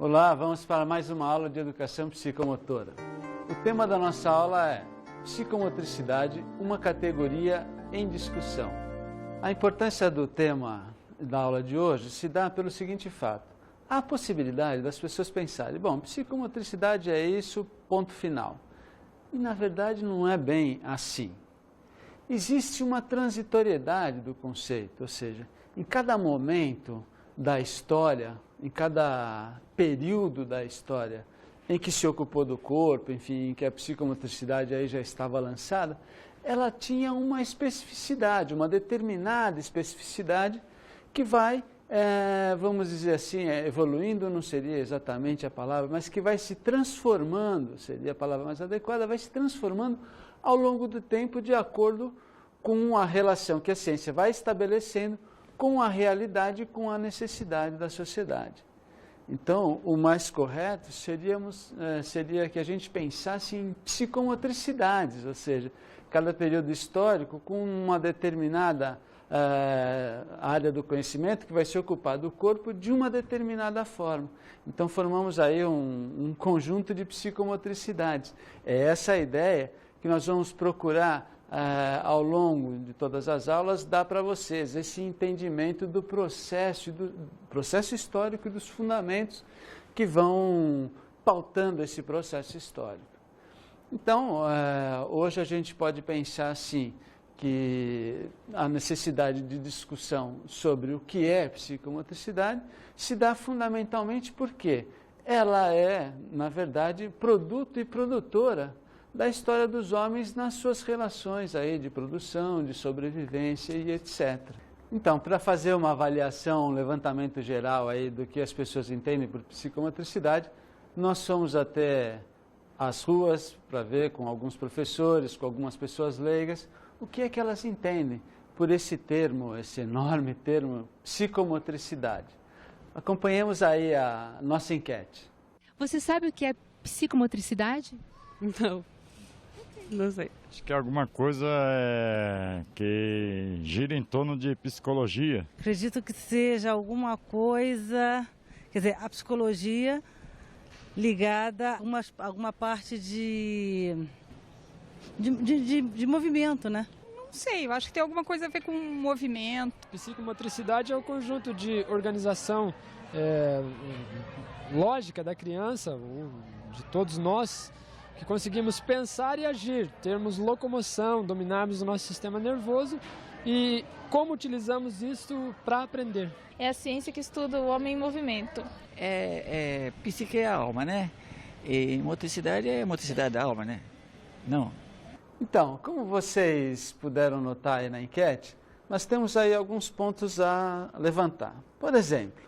Olá, vamos para mais uma aula de educação psicomotora. O tema da nossa aula é psicomotricidade, uma categoria em discussão. A importância do tema da aula de hoje se dá pelo seguinte fato. Há a possibilidade das pessoas pensarem, bom, psicomotricidade é isso, ponto final. E na verdade não é bem assim. Existe uma transitoriedade do conceito, ou seja, em cada momento da história, em cada período da história em que se ocupou do corpo, enfim, em que a psicomotricidade aí já estava lançada, ela tinha uma especificidade, uma determinada especificidade que vai, vamos dizer assim, evoluindo não seria exatamente a palavra, mas que vai se transformando, seria a palavra mais adequada, vai se transformando ao longo do tempo de acordo com a relação que a ciência vai estabelecendo com a realidade e com a necessidade da sociedade. Então, o mais correto seria que a gente pensasse em psicomotricidades, ou seja, cada período histórico com uma determinada área do conhecimento que vai se ocupar do corpo de uma determinada forma. Então, formamos aí um conjunto de psicomotricidades. É essa a ideia que nós vamos procurar ao longo de todas as aulas, dá para vocês esse entendimento do processo histórico e dos fundamentos que vão pautando esse processo histórico. Então, hoje a gente pode pensar assim, que a necessidade de discussão sobre o que é psicomotricidade se dá fundamentalmente porque ela é, na verdade, produto e produtora da história dos homens nas suas relações aí de produção, de sobrevivência e etc. Então, para fazer uma avaliação, um levantamento geral aí do que as pessoas entendem por psicomotricidade, nós fomos até as ruas para ver com alguns professores, com algumas pessoas leigas, o que é que elas entendem por esse termo, esse enorme termo, psicomotricidade. Acompanhemos aí a nossa enquete. Você sabe o que é psicomotricidade? Não. Não sei. Acho que é alguma coisa que gira em torno de psicologia. Acredito que seja alguma coisa, quer dizer, a psicologia ligada a alguma parte de movimento, né? Não sei, eu acho que tem alguma coisa a ver com movimento. Psicomotricidade é o conjunto de organização lógica da criança, de todos nós, que conseguimos pensar e agir, termos locomoção, dominarmos o nosso sistema nervoso e como utilizamos isso para aprender. É a ciência que estuda o homem em movimento. Psique é a alma, né? E motricidade é a motricidade da alma, né? Não. Então, como vocês puderam notar aí na enquete, nós temos aí alguns pontos a levantar. Por exemplo,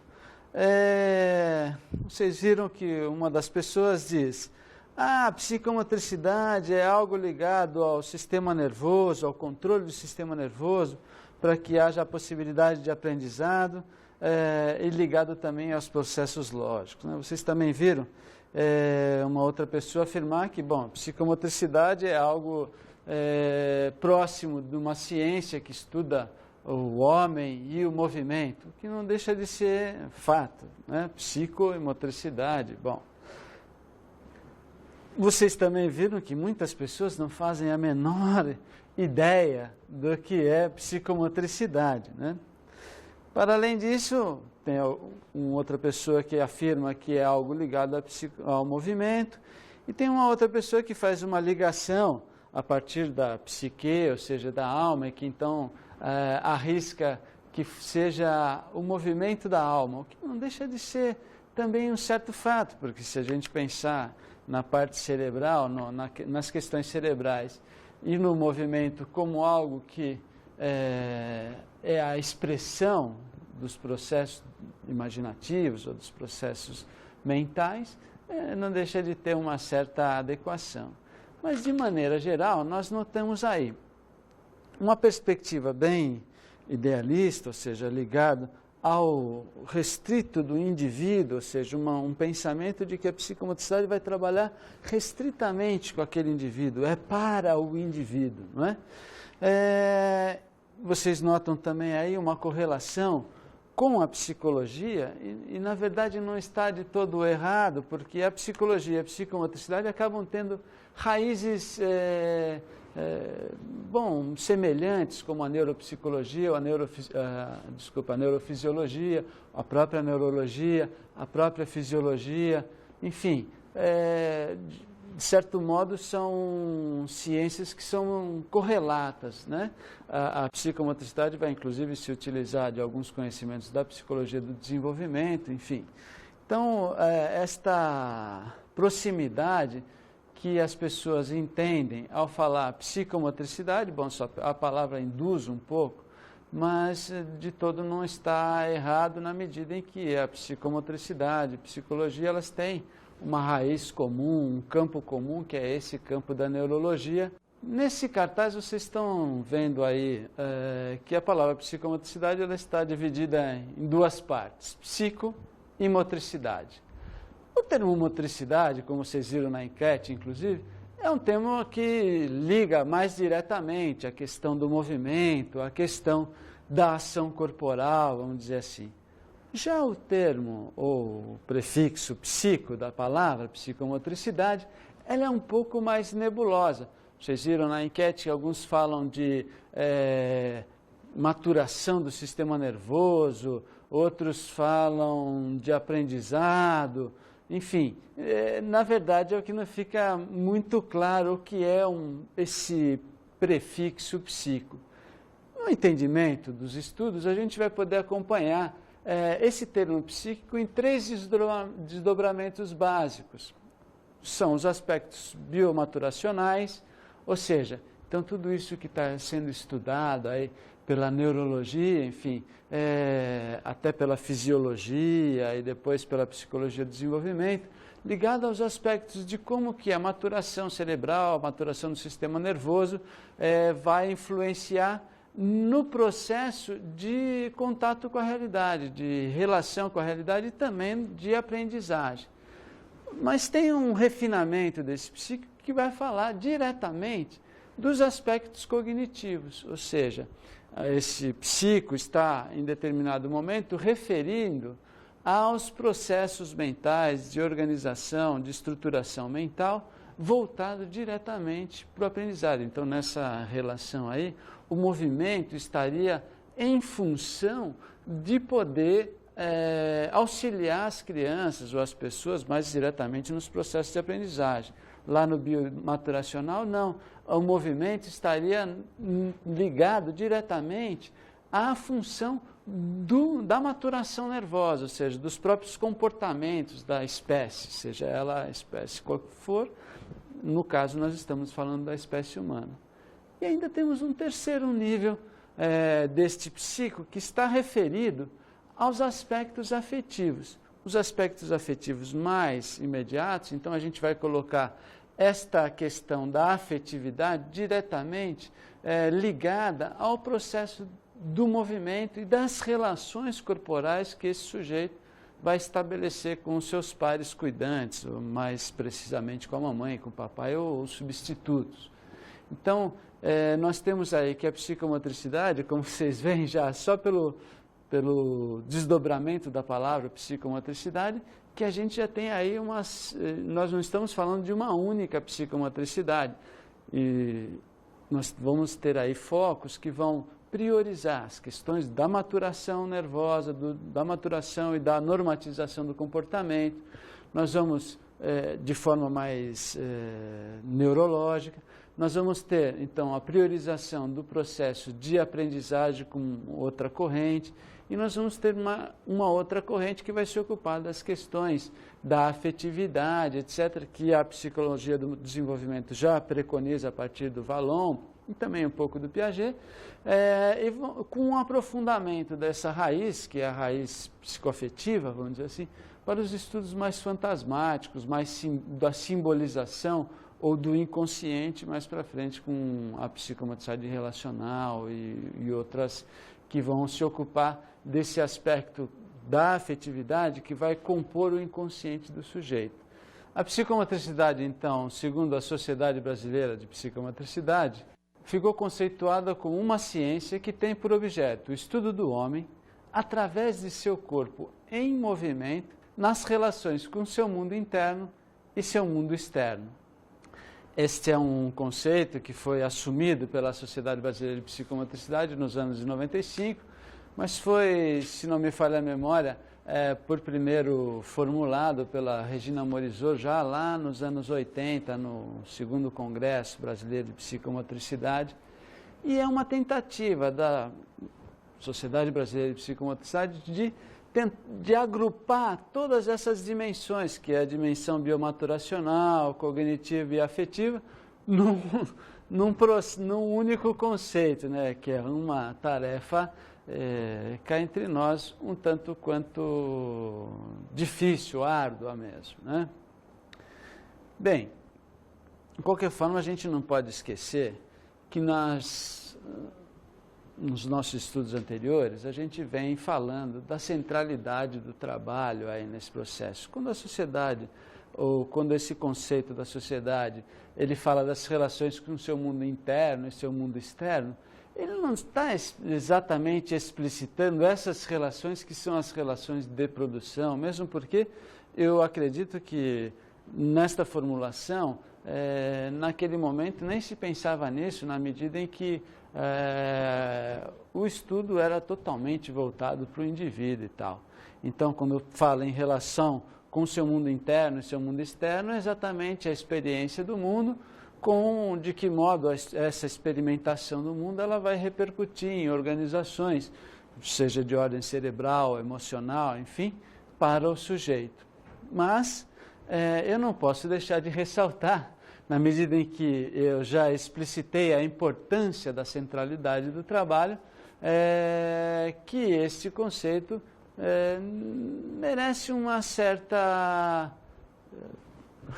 vocês viram que uma das pessoas diz: a psicomotricidade é algo ligado ao sistema nervoso, ao controle do sistema nervoso, para que haja a possibilidade de aprendizado e ligado também aos processos lógicos, né? Vocês também viram uma outra pessoa afirmar que, bom, psicomotricidade é algo próximo de uma ciência que estuda o homem e o movimento, que não deixa de ser fato, né? Psico e motricidade, bom. Vocês também viram que muitas pessoas não fazem a menor ideia do que é psicomotricidade, né? Para além disso, tem uma outra pessoa que afirma que é algo ligado ao movimento, e tem uma outra pessoa que faz uma ligação a partir da psique, ou seja, da alma, e que então arrisca que seja o movimento da alma, o que não deixa de ser também um certo fato, porque se a gente pensar na parte cerebral, nas questões cerebrais e no movimento como algo que é a expressão dos processos imaginativos ou dos processos mentais, não deixa de ter uma certa adequação. Mas, de maneira geral, nós notamos aí uma perspectiva bem idealista, ou seja, ligado ao restrito do indivíduo, ou seja, um pensamento de que a psicomotricidade vai trabalhar restritamente com aquele indivíduo, é para o indivíduo, não é? Vocês notam também aí uma correlação com a psicologia, e na verdade não está de todo errado, porque a psicologia e a psicomotricidade acabam tendo raízes semelhantes, como a neuropsicologia, a neurofisiologia, a própria neurologia, a própria fisiologia, enfim, de certo modo são ciências que são correlatas, né? A psicomotricidade vai inclusive se utilizar de alguns conhecimentos da psicologia do desenvolvimento, enfim. Então, esta proximidade que as pessoas entendem ao falar psicomotricidade, bom, só a palavra induz um pouco, mas de todo não está errado na medida em que a psicomotricidade, a psicologia, elas têm uma raiz comum, um campo comum, que é esse campo da neurologia. Nesse cartaz vocês estão vendo aí que a palavra psicomotricidade ela está dividida em duas partes, psico e motricidade. O termo motricidade, como vocês viram na enquete, inclusive, é um termo que liga mais diretamente a questão do movimento, a questão da ação corporal, vamos dizer assim. Já o termo, ou o prefixo psico da palavra, psicomotricidade, ela é um pouco mais nebulosa. Vocês viram na enquete que alguns falam de maturação do sistema nervoso, outros falam de aprendizado, enfim. Na verdade, é o que não fica muito claro o que é esse prefixo psico. No entendimento dos estudos, a gente vai poder acompanhar esse termo psíquico em 3 desdobramentos básicos. São os aspectos biomaturacionais, ou seja, então tudo isso que está sendo estudado aí pela neurologia, enfim, até pela fisiologia e depois pela psicologia do desenvolvimento, ligado aos aspectos de como que a maturação cerebral, a maturação do sistema nervoso vai influenciar no processo de contato com a realidade, de relação com a realidade e também de aprendizagem. Mas tem um refinamento desse psíquico que vai falar diretamente dos aspectos cognitivos, ou seja, esse psico está em determinado momento referindo aos processos mentais de organização, de estruturação mental, voltado diretamente para o aprendizado. Então, nessa relação aí, o movimento estaria em função de poder auxiliar as crianças ou as pessoas mais diretamente nos processos de aprendizagem. Lá no biomaturacional, não. O movimento estaria ligado diretamente à função da maturação nervosa, ou seja, dos próprios comportamentos da espécie, seja ela a espécie qual for. No caso, nós estamos falando da espécie humana. E ainda temos um terceiro nível deste psico que está referido aos aspectos afetivos. Os aspectos afetivos mais imediatos, então a gente vai colocar esta questão da afetividade diretamente ligada ao processo do movimento e das relações corporais que esse sujeito vai estabelecer com os seus pares cuidantes, ou mais precisamente com a mamãe, com o papai ou os substitutos. Então, nós temos aí que a psicomotricidade, como vocês veem já só pelo desdobramento da palavra psicomotricidade, que a gente já tem aí nós não estamos falando de uma única psicomotricidade. E nós vamos ter aí focos que vão priorizar as questões da maturação nervosa, da maturação e da normatização do comportamento. Nós vamos, de forma mais neurológica, nós vamos ter, então, a priorização do processo de aprendizagem com outra corrente, e nós vamos ter uma outra corrente que vai se ocupar das questões da afetividade, etc., que a psicologia do desenvolvimento já preconiza a partir do Vallon, e também um pouco do Piaget, e com um aprofundamento dessa raiz, que é a raiz psicoafetiva, vamos dizer assim, para os estudos mais fantasmáticos, mais da simbolização ou do inconsciente, mais para frente com a psicomotricidade relacional e outras que vão se ocupar desse aspecto da afetividade que vai compor o inconsciente do sujeito. A psicomotricidade, então, segundo a Sociedade Brasileira de Psicomotricidade, ficou conceituada como uma ciência que tem por objeto o estudo do homem, através de seu corpo em movimento nas relações com seu mundo interno e seu mundo externo. Este é um conceito que foi assumido pela Sociedade Brasileira de Psicomotricidade nos anos 95, mas foi, se não me falha a memória, por primeiro formulado pela Regina Morisot já lá nos anos 80, no segundo Congresso Brasileiro de Psicomotricidade, e é uma tentativa da Sociedade Brasileira de Psicomotricidade de agrupar todas essas dimensões, que é a dimensão biomaturacional, cognitiva e afetiva, num único conceito, né, que é uma tarefa cá entre nós um tanto quanto difícil, árdua mesmo, né? Bem, de qualquer forma, a gente não pode esquecer que nos nossos estudos anteriores, a gente vem falando da centralidade do trabalho aí nesse processo. Quando a sociedade, ou quando esse conceito da sociedade, ele fala das relações com o seu mundo interno e seu mundo externo, ele não está exatamente explicitando essas relações que são as relações de produção, mesmo porque eu acredito que nesta formulação, naquele momento nem se pensava nisso, na medida em que o estudo era totalmente voltado para o indivíduo e tal. Então, quando fala em relação com o seu mundo interno e seu mundo externo, é exatamente a experiência do mundo, de que modo essa experimentação do mundo ela vai repercutir em organizações, seja de ordem cerebral, emocional, enfim, para o sujeito. Mas eu não posso deixar de ressaltar, na medida em que eu já explicitei a importância da centralidade do trabalho, que este conceito merece uma certa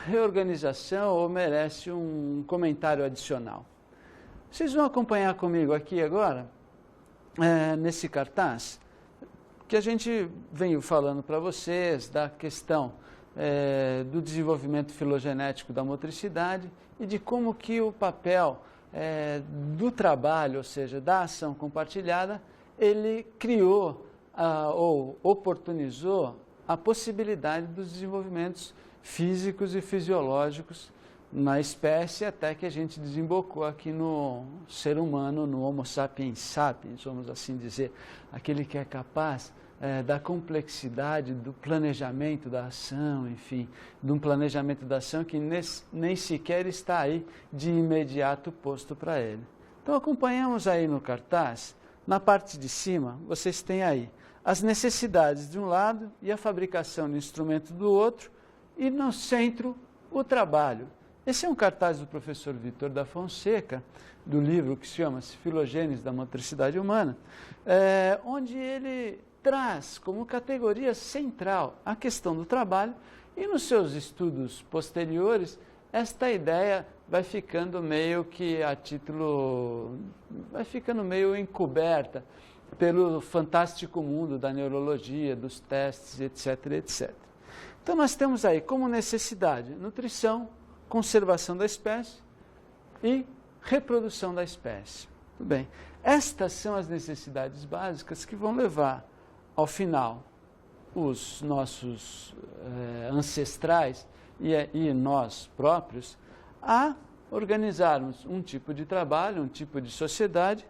reorganização ou merece um comentário adicional. Vocês vão acompanhar comigo aqui agora, nesse cartaz, que a gente veio falando para vocês da questão do desenvolvimento filogenético da motricidade e de como que o papel do trabalho, ou seja, da ação compartilhada, ele criou ou oportunizou a possibilidade dos desenvolvimentos físicos e fisiológicos na espécie, até que a gente desembocou aqui no ser humano, no Homo sapiens sapiens, vamos assim dizer, aquele que é capaz da complexidade do planejamento da ação, enfim, de um planejamento da ação que nem sequer está aí de imediato posto para ele. Então acompanhamos aí no cartaz, na parte de cima, vocês têm aí as necessidades de um lado e a fabricação de instrumento do outro, e no centro o trabalho. Esse é um cartaz do professor Vitor da Fonseca, do livro que se chama-se Filogênese da Motricidade Humana, onde ele traz como categoria central a questão do trabalho, e nos seus estudos posteriores esta ideia vai ficando meio que vai ficando meio encoberta pelo fantástico mundo da neurologia, dos testes, etc, etc. Então nós temos aí como necessidade nutrição, conservação da espécie e reprodução da espécie. Tudo bem. Estas são as necessidades básicas que vão levar ao final os nossos ancestrais e nós próprios a organizarmos um tipo de trabalho, um tipo de sociedade,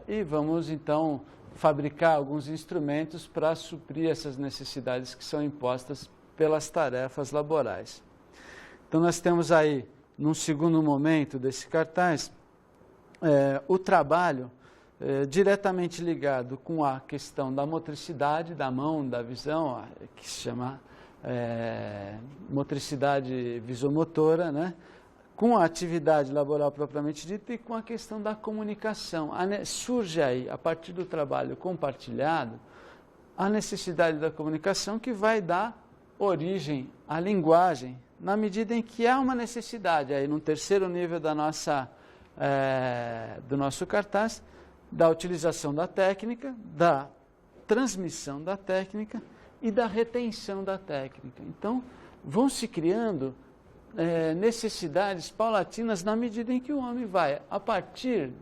e vamos então fabricar alguns instrumentos para suprir essas necessidades que são impostas pelas tarefas laborais. Então nós temos aí, num segundo momento desse cartaz, o trabalho diretamente ligado com a questão da motricidade, da mão, da visão, que se chama motricidade visomotora, né? Com a atividade laboral propriamente dita e com a questão da comunicação. Surge aí, a partir do trabalho compartilhado, a necessidade da comunicação que vai dar origem à linguagem, na medida em que há uma necessidade, aí no terceiro nível do nosso cartaz, da utilização da técnica, da transmissão da técnica e da retenção da técnica. Então, vão se criando necessidades paulatinas na medida em que o homem vai, a partir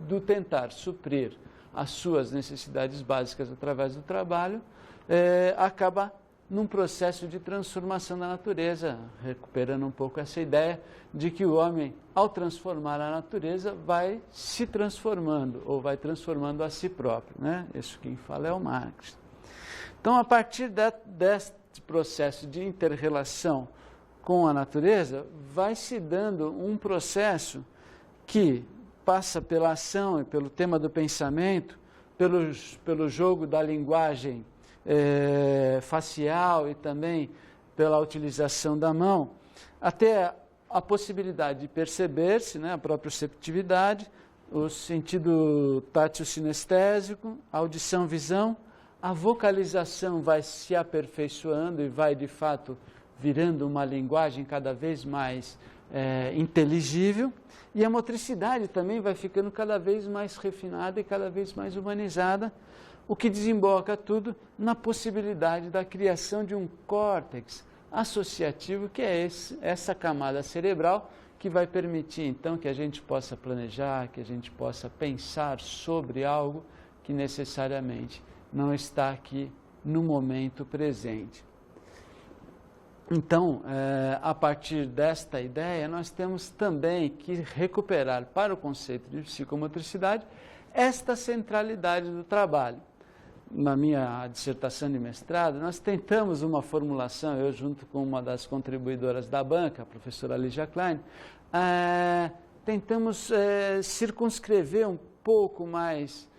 do tentar suprir as suas necessidades básicas através do trabalho, acaba num processo de transformação da natureza, recuperando um pouco essa ideia de que o homem, ao transformar a natureza, vai se transformando, ou vai transformando a si próprio, né? Isso quem fala é o Marx. Então, a partir deste processo de inter-relação com a natureza, vai se dando um processo que passa pela ação e pelo tema do pensamento, pelo jogo da linguagem facial e também pela utilização da mão, até a possibilidade de perceber-se, né, a proprioceptividade, o sentido tátil-sinestésico, a audição-visão, a vocalização vai se aperfeiçoando e vai, de fato, virando uma linguagem cada vez mais inteligível, e a motricidade também vai ficando cada vez mais refinada e cada vez mais humanizada, o que desemboca tudo na possibilidade da criação de um córtex associativo, que é essa camada cerebral que vai permitir, então, que a gente possa planejar, que a gente possa pensar sobre algo que necessariamente não está aqui no momento presente. Então, a partir desta ideia, nós temos também que recuperar para o conceito de psicomotricidade esta centralidade do trabalho. Na minha dissertação de mestrado, nós tentamos uma formulação, eu junto com uma das contribuidoras da banca, a professora Lígia Klein, tentamos circunscrever um pouco mais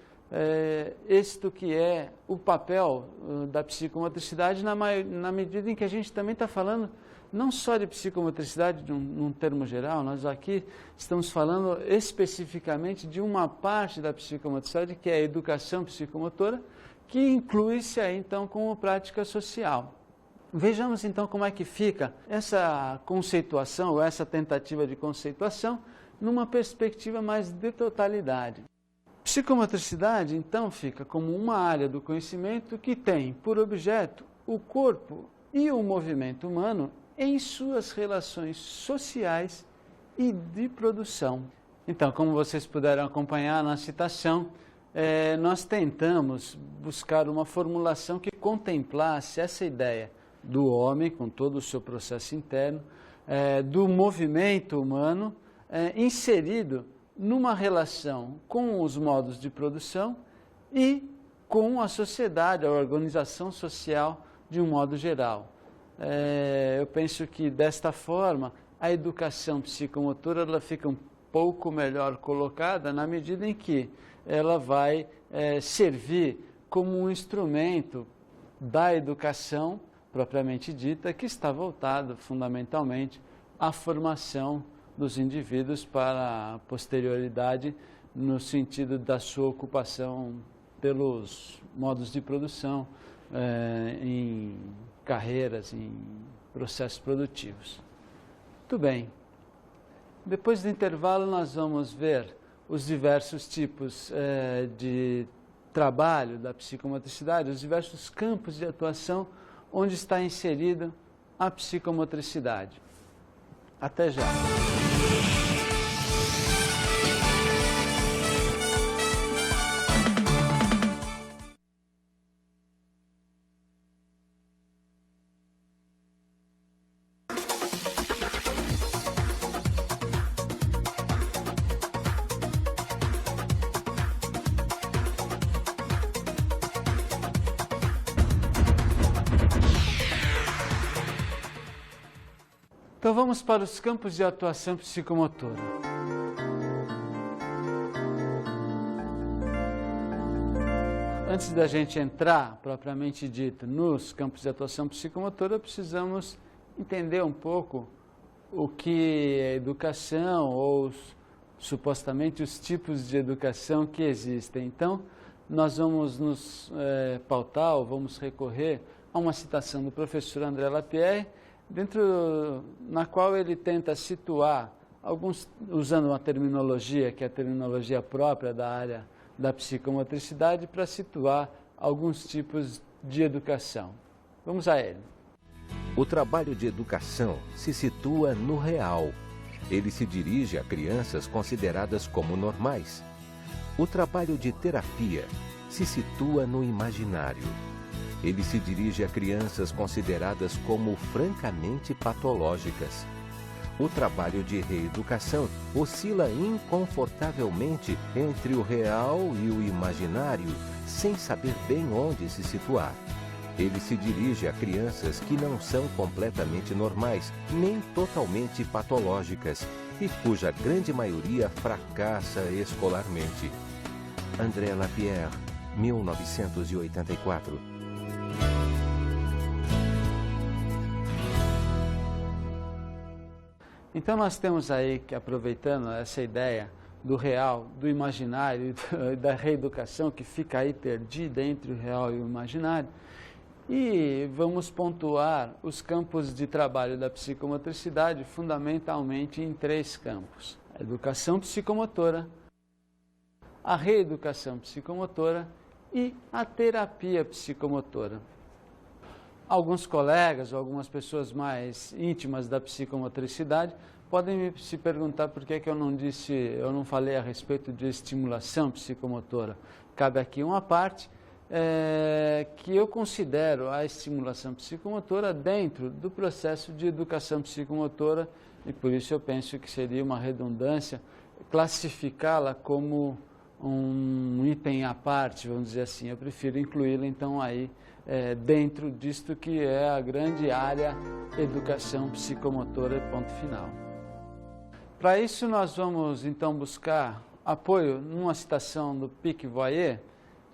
isto que é o papel da psicomotricidade na medida em que a gente também está falando não só de psicomotricidade num termo geral, nós aqui estamos falando especificamente de uma parte da psicomotricidade que é a educação psicomotora, que inclui-se aí então como prática social. Vejamos então como é que fica essa conceituação, ou essa tentativa de conceituação, numa perspectiva mais de totalidade. Psicomotricidade, então, fica como uma área do conhecimento que tem por objeto o corpo e o movimento humano em suas relações sociais e de produção. Então, como vocês puderam acompanhar na citação, nós tentamos buscar uma formulação que contemplasse essa ideia do homem, com todo o seu processo interno, do movimento humano, inserido numa relação com os modos de produção e com a sociedade, a organização social de um modo geral. Eu penso que desta forma a educação psicomotora ela fica um pouco melhor colocada na medida em que ela vai servir como um instrumento da educação propriamente dita, que está voltado fundamentalmente à formação dos indivíduos para a posterioridade no sentido da sua ocupação pelos modos de produção, em carreiras, em processos produtivos. Muito bem. Depois do intervalo nós vamos ver os diversos tipos de trabalho da psicomotricidade, os diversos campos de atuação onde está inserida a psicomotricidade. Até já! Então vamos para os campos de atuação psicomotora. Antes da gente entrar, propriamente dito, nos campos de atuação psicomotora, precisamos entender um pouco o que é educação ou supostamente os tipos de educação que existem. Então, nós vamos nos pautar ou vamos recorrer a uma citação do professor André Lapierre, na qual ele tenta situar, usando uma terminologia que é a terminologia própria da área da psicomotricidade, para situar alguns tipos de educação. Vamos a ele. O trabalho de educação se situa no real. Ele se dirige a crianças consideradas como normais. O trabalho de terapia se situa no imaginário. Ele se dirige a crianças consideradas como francamente patológicas. O trabalho de reeducação oscila inconfortavelmente entre o real e o imaginário, sem saber bem onde se situar. Ele se dirige a crianças que não são completamente normais, nem totalmente patológicas, e cuja grande maioria fracassa escolarmente. André Lapierre, 1984. Então nós temos aí que, aproveitando essa ideia do real, do imaginário e da reeducação que fica aí perdida entre o real e o imaginário, e vamos pontuar os campos de trabalho da psicomotricidade fundamentalmente em 3 campos: a educação psicomotora, a reeducação psicomotora e a terapia psicomotora. Alguns colegas ou algumas pessoas mais íntimas da psicomotricidade podem se perguntar por que eu não falei a respeito de estimulação psicomotora. Cabe aqui uma parte que eu considero a estimulação psicomotora dentro do processo de educação psicomotora, e por isso eu penso que seria uma redundância classificá-la como um item à parte, vamos dizer assim. Eu prefiro incluí-la então aí dentro disto que é a grande área educação psicomotora, ponto final. Para isso nós vamos então buscar apoio numa citação do Pic-Voyer,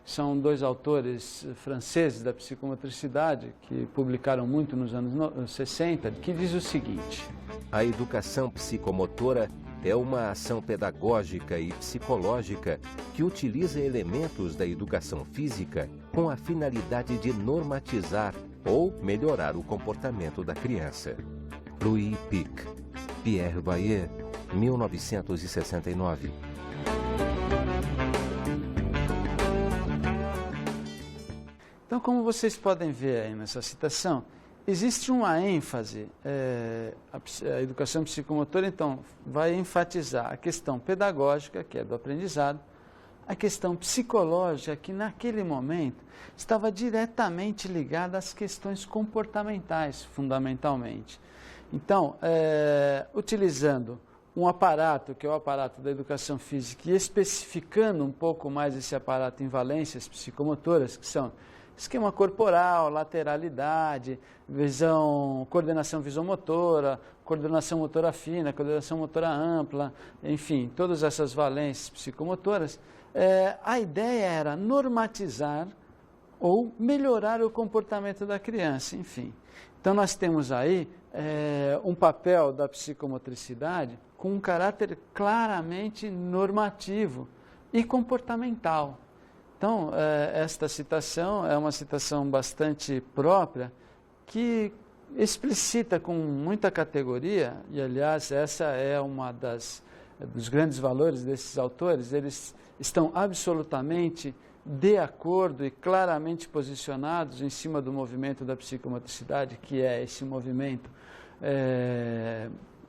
que são 2 autores franceses da psicomotricidade que publicaram muito nos anos 60, que diz o seguinte: a educação psicomotora é uma ação pedagógica e psicológica que utiliza elementos da educação física com a finalidade de normatizar ou melhorar o comportamento da criança. Louis Pic, Pierre Baillet, 1969. Então, como vocês podem ver aí nessa citação, existe uma ênfase, a educação psicomotora, então, vai enfatizar a questão pedagógica, que é do aprendizado, a questão psicológica, que naquele momento estava diretamente ligada às questões comportamentais, fundamentalmente. Então, utilizando um aparato, que é o aparato da educação física, e especificando um pouco mais esse aparato em valências psicomotoras, que são esquema corporal, lateralidade, coordenação visomotora, coordenação motora fina, coordenação motora ampla, enfim, todas essas valências psicomotoras, a ideia era normatizar ou melhorar o comportamento da criança, enfim. Então nós temos aí um papel da psicomotricidade com um caráter claramente normativo e comportamental. Então, esta citação é uma citação bastante própria, que explicita com muita categoria, e aliás essa é uma dos grandes valores desses autores, eles estão absolutamente de acordo e claramente posicionados em cima do movimento da psicomotricidade, que é esse movimento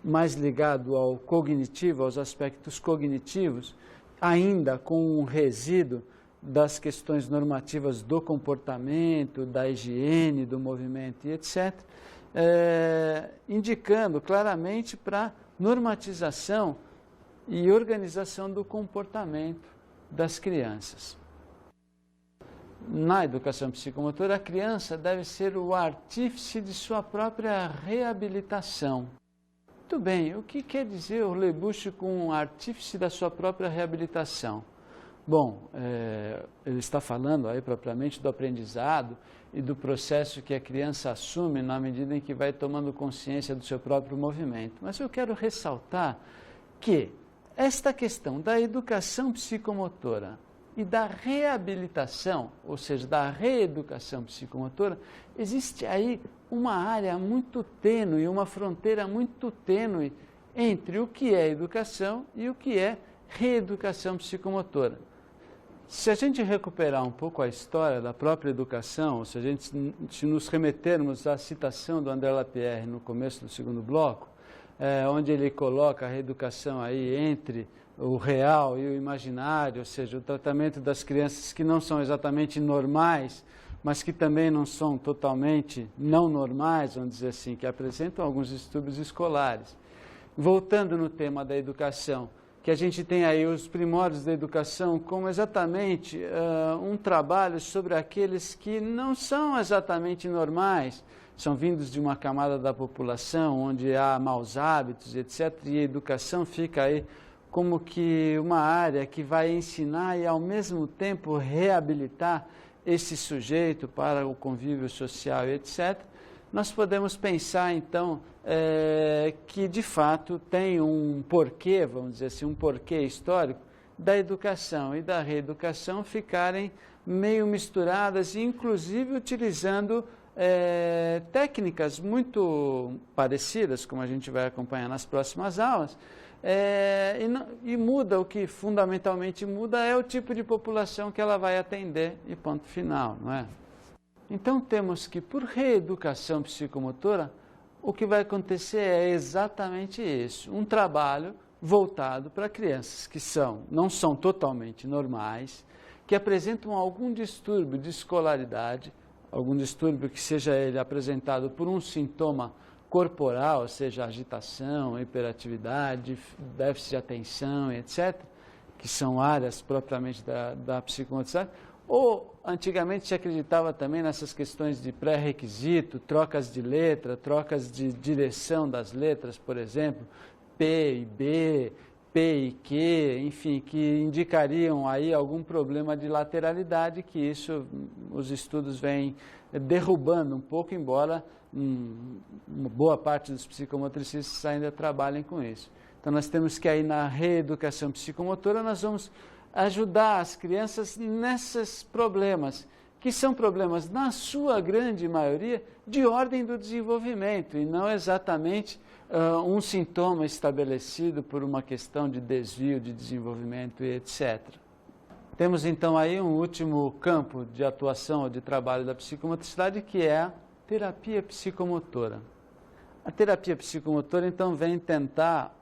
mais ligado ao cognitivo, aos aspectos cognitivos, ainda com um resíduo das questões normativas do comportamento, da higiene, do movimento e etc., indicando claramente para normatização e organização do comportamento das crianças. Na educação psicomotora, a criança deve ser o artífice de sua própria reabilitação. Muito bem, o que quer dizer o Lebuche com artífice da sua própria reabilitação? Bom, ele está falando aí propriamente do aprendizado e do processo que a criança assume na medida em que vai tomando consciência do seu próprio movimento. Mas eu quero ressaltar que esta questão da educação psicomotora e da reabilitação, ou seja, da reeducação psicomotora, existe aí uma área muito tênue, uma fronteira muito tênue entre o que é educação e o que é reeducação psicomotora. Se a gente recuperar um pouco a história da própria educação, se nos remetermos à citação do André Lapierre no começo do segundo bloco, onde ele coloca a reeducação aí entre o real e o imaginário, ou seja, o tratamento das crianças que não são exatamente normais, mas que também não são totalmente não normais, vamos dizer assim, que apresentam alguns distúrbios escolares. Voltando no tema da educação, que a gente tem aí os primórdios da educação como exatamente um trabalho sobre aqueles que não são exatamente normais, são vindos de uma camada da população onde há maus hábitos, etc., e a educação fica aí como que uma área que vai ensinar e, ao mesmo tempo, reabilitar esse sujeito para o convívio social, etc., nós podemos pensar, então, que, de fato, tem um porquê, vamos dizer assim, um porquê histórico da educação e da reeducação ficarem meio misturadas, inclusive utilizando técnicas muito parecidas, como a gente vai acompanhar nas próximas aulas, e muda, o que fundamentalmente muda é o tipo de população que ela vai atender e ponto final, não é? Então temos que, por reeducação psicomotora, o que vai acontecer é exatamente isso, um trabalho voltado para crianças que não são totalmente normais, que apresentam algum distúrbio de escolaridade, algum distúrbio que seja ele apresentado por um sintoma corporal, seja agitação, hiperatividade, déficit de atenção, etc., que são áreas propriamente da psicomotricidade, ou antigamente se acreditava também nessas questões de pré-requisito, trocas de letra, trocas de direção das letras, por exemplo, P e B, P e Q, enfim, que indicariam aí algum problema de lateralidade, que isso os estudos vêm derrubando um pouco, embora uma boa parte dos psicomotricistas ainda trabalhem com isso. Então nós temos que aí na reeducação psicomotora nós vamos ajudar as crianças nesses problemas, que são problemas, na sua grande maioria, de ordem do desenvolvimento, e não exatamente um sintoma estabelecido por uma questão de desvio de desenvolvimento e etc. Temos então aí um último campo de atuação ou de trabalho da psicomotricidade, que é a terapia psicomotora. A terapia psicomotora então vem tentar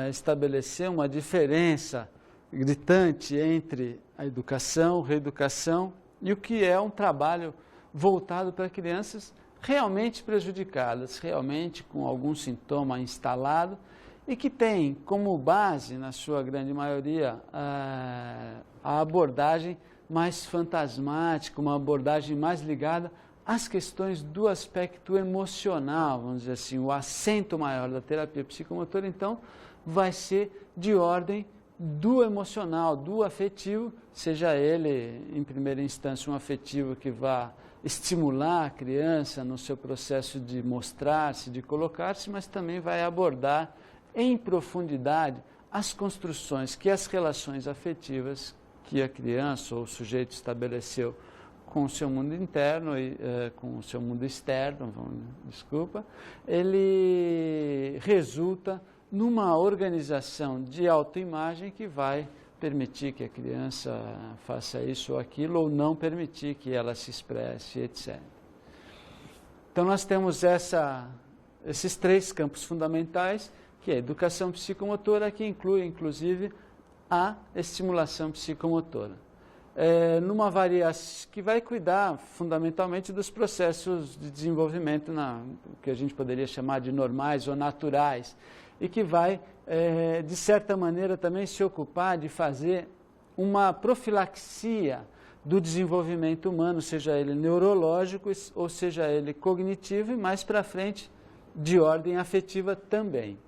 estabelecer uma diferença gritante entre a educação, reeducação e o que é um trabalho voltado para crianças realmente prejudicadas, realmente com algum sintoma instalado e que tem como base, na sua grande maioria, a abordagem mais fantasmática, uma abordagem mais ligada às questões do aspecto emocional, vamos dizer assim. O acento maior da terapia psicomotora, então, vai ser de ordem do emocional, do afetivo, seja ele, em primeira instância, um afetivo que vá estimular a criança no seu processo de mostrar-se, de colocar-se, mas também vai abordar em profundidade as construções que as relações afetivas que a criança ou o sujeito estabeleceu com o seu mundo interno e com o seu mundo externo, ele resulta numa organização de autoimagem que vai permitir que a criança faça isso ou aquilo, ou não permitir que ela se expresse, etc. Então nós temos esses três campos fundamentais, que é a educação psicomotora, que inclui, inclusive, a estimulação psicomotora. Numa variação que vai cuidar fundamentalmente dos processos de desenvolvimento, que a gente poderia chamar de normais ou naturais, e que vai, de certa maneira, também se ocupar de fazer uma profilaxia do desenvolvimento humano, seja ele neurológico ou seja ele cognitivo, e mais para frente de ordem afetiva também.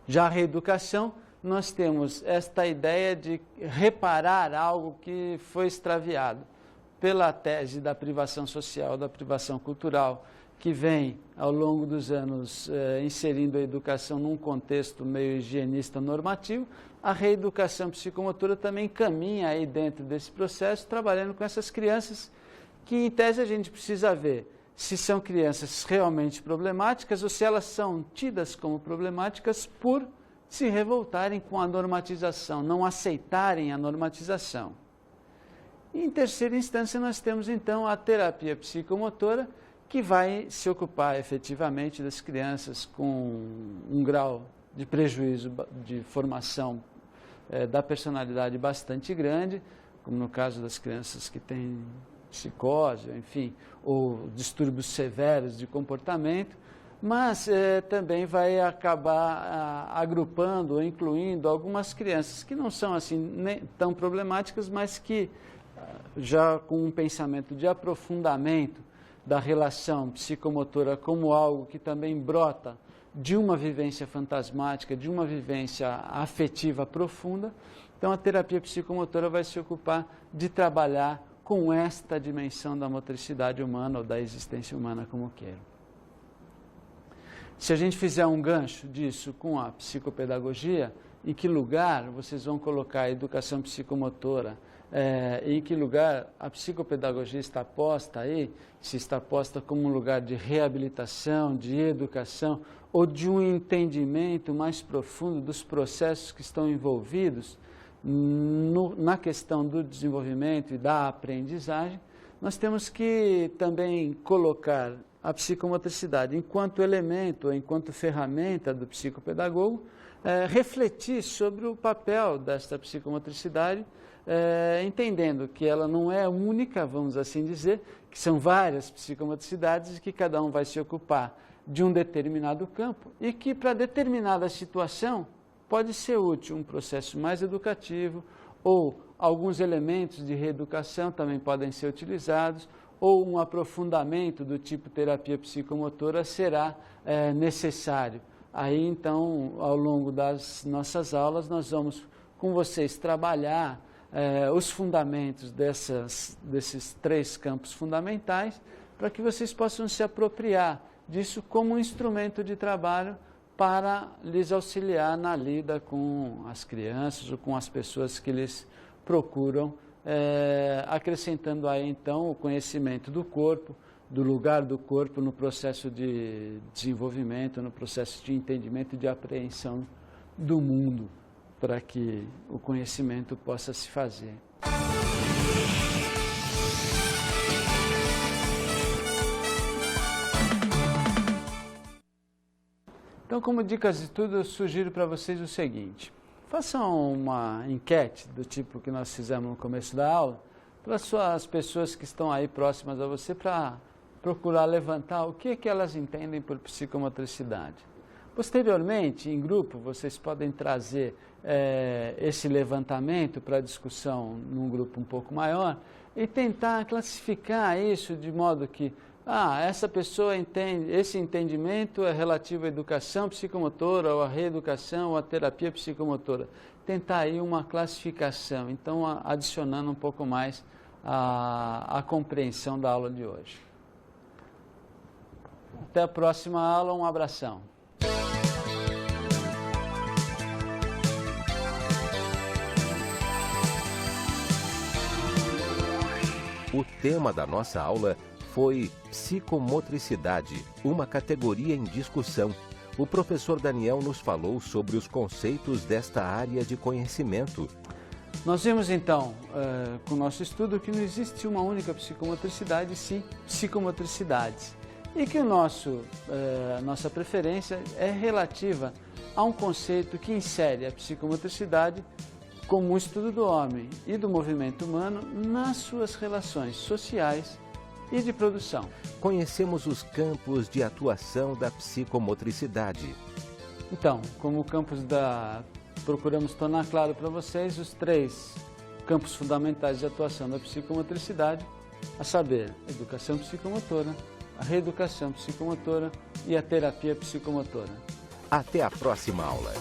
Já a reeducação, nós temos esta ideia de reparar algo que foi extraviado pela tese da privação social, da privação cultural, que vem, ao longo dos anos, inserindo a educação num contexto meio higienista normativo. A reeducação psicomotora também caminha aí dentro desse processo, trabalhando com essas crianças que, em tese, a gente precisa ver se são crianças realmente problemáticas ou se elas são tidas como problemáticas por se revoltarem com a normatização, não aceitarem a normatização. E, em terceira instância, nós temos, então, a terapia psicomotora, que vai se ocupar efetivamente das crianças com um grau de prejuízo de formação da personalidade bastante grande, como no caso das crianças que têm psicose, enfim, ou distúrbios severos de comportamento, mas também vai acabar agrupando ou incluindo algumas crianças que não são assim nem tão problemáticas, mas que já com um pensamento de aprofundamento da relação psicomotora como algo que também brota de uma vivência fantasmática, de uma vivência afetiva profunda. Então a terapia psicomotora vai se ocupar de trabalhar com esta dimensão da motricidade humana ou da existência humana, como queiram. Se a gente fizer um gancho disso com a psicopedagogia, em que lugar vocês vão colocar a educação psicomotora, em que lugar a psicopedagogia está posta aí, se está posta como um lugar de reabilitação, de educação, ou de um entendimento mais profundo dos processos que estão envolvidos na questão do desenvolvimento e da aprendizagem, nós temos que também colocar a psicomotricidade enquanto elemento, enquanto ferramenta do psicopedagogo, refletir sobre o papel desta psicomotricidade, entendendo que ela não é única, vamos assim dizer, que são várias psicomotricidades e que cada um vai se ocupar de um determinado campo e que para determinada situação pode ser útil um processo mais educativo ou alguns elementos de reeducação também podem ser utilizados ou um aprofundamento do tipo terapia psicomotora será necessário. Aí, então, ao longo das nossas aulas, nós vamos com vocês trabalhar os fundamentos desses 3 campos fundamentais para que vocês possam se apropriar disso como um instrumento de trabalho para lhes auxiliar na lida com as crianças ou com as pessoas que lhes procuram, acrescentando aí então o conhecimento do corpo, do lugar do corpo no processo de desenvolvimento, no processo de entendimento e de apreensão do mundo, para que o conhecimento possa se fazer. Então, como dicas de estudo, eu sugiro para vocês o seguinte: façam uma enquete do tipo que nós fizemos no começo da aula, para as pessoas que estão aí próximas a você, para procurar levantar o que elas entendem por psicomotricidade. Posteriormente, em grupo, vocês podem trazer esse levantamento para discussão num grupo um pouco maior e tentar classificar isso de modo que essa pessoa entende, esse entendimento é relativo à educação psicomotora, ou à reeducação, ou à terapia psicomotora. Tentar aí uma classificação, então adicionando um pouco mais a compreensão da aula de hoje. Até a próxima aula, um abração. O tema da nossa aula foi Psicomotricidade, uma categoria em discussão. O professor Daniel nos falou sobre os conceitos desta área de conhecimento. Nós vimos então, com o nosso estudo, que não existe uma única psicomotricidade, sim psicomotricidades. E que nossa preferência é relativa a um conceito que insere a psicomotricidade como um estudo do homem e do movimento humano nas suas relações sociais e de produção. Conhecemos os campos de atuação da psicomotricidade. Então, como campos procuramos tornar claro para vocês os 3 campos fundamentais de atuação da psicomotricidade, a saber, a educação psicomotora, a reeducação psicomotora e a terapia psicomotora. Até a próxima aula.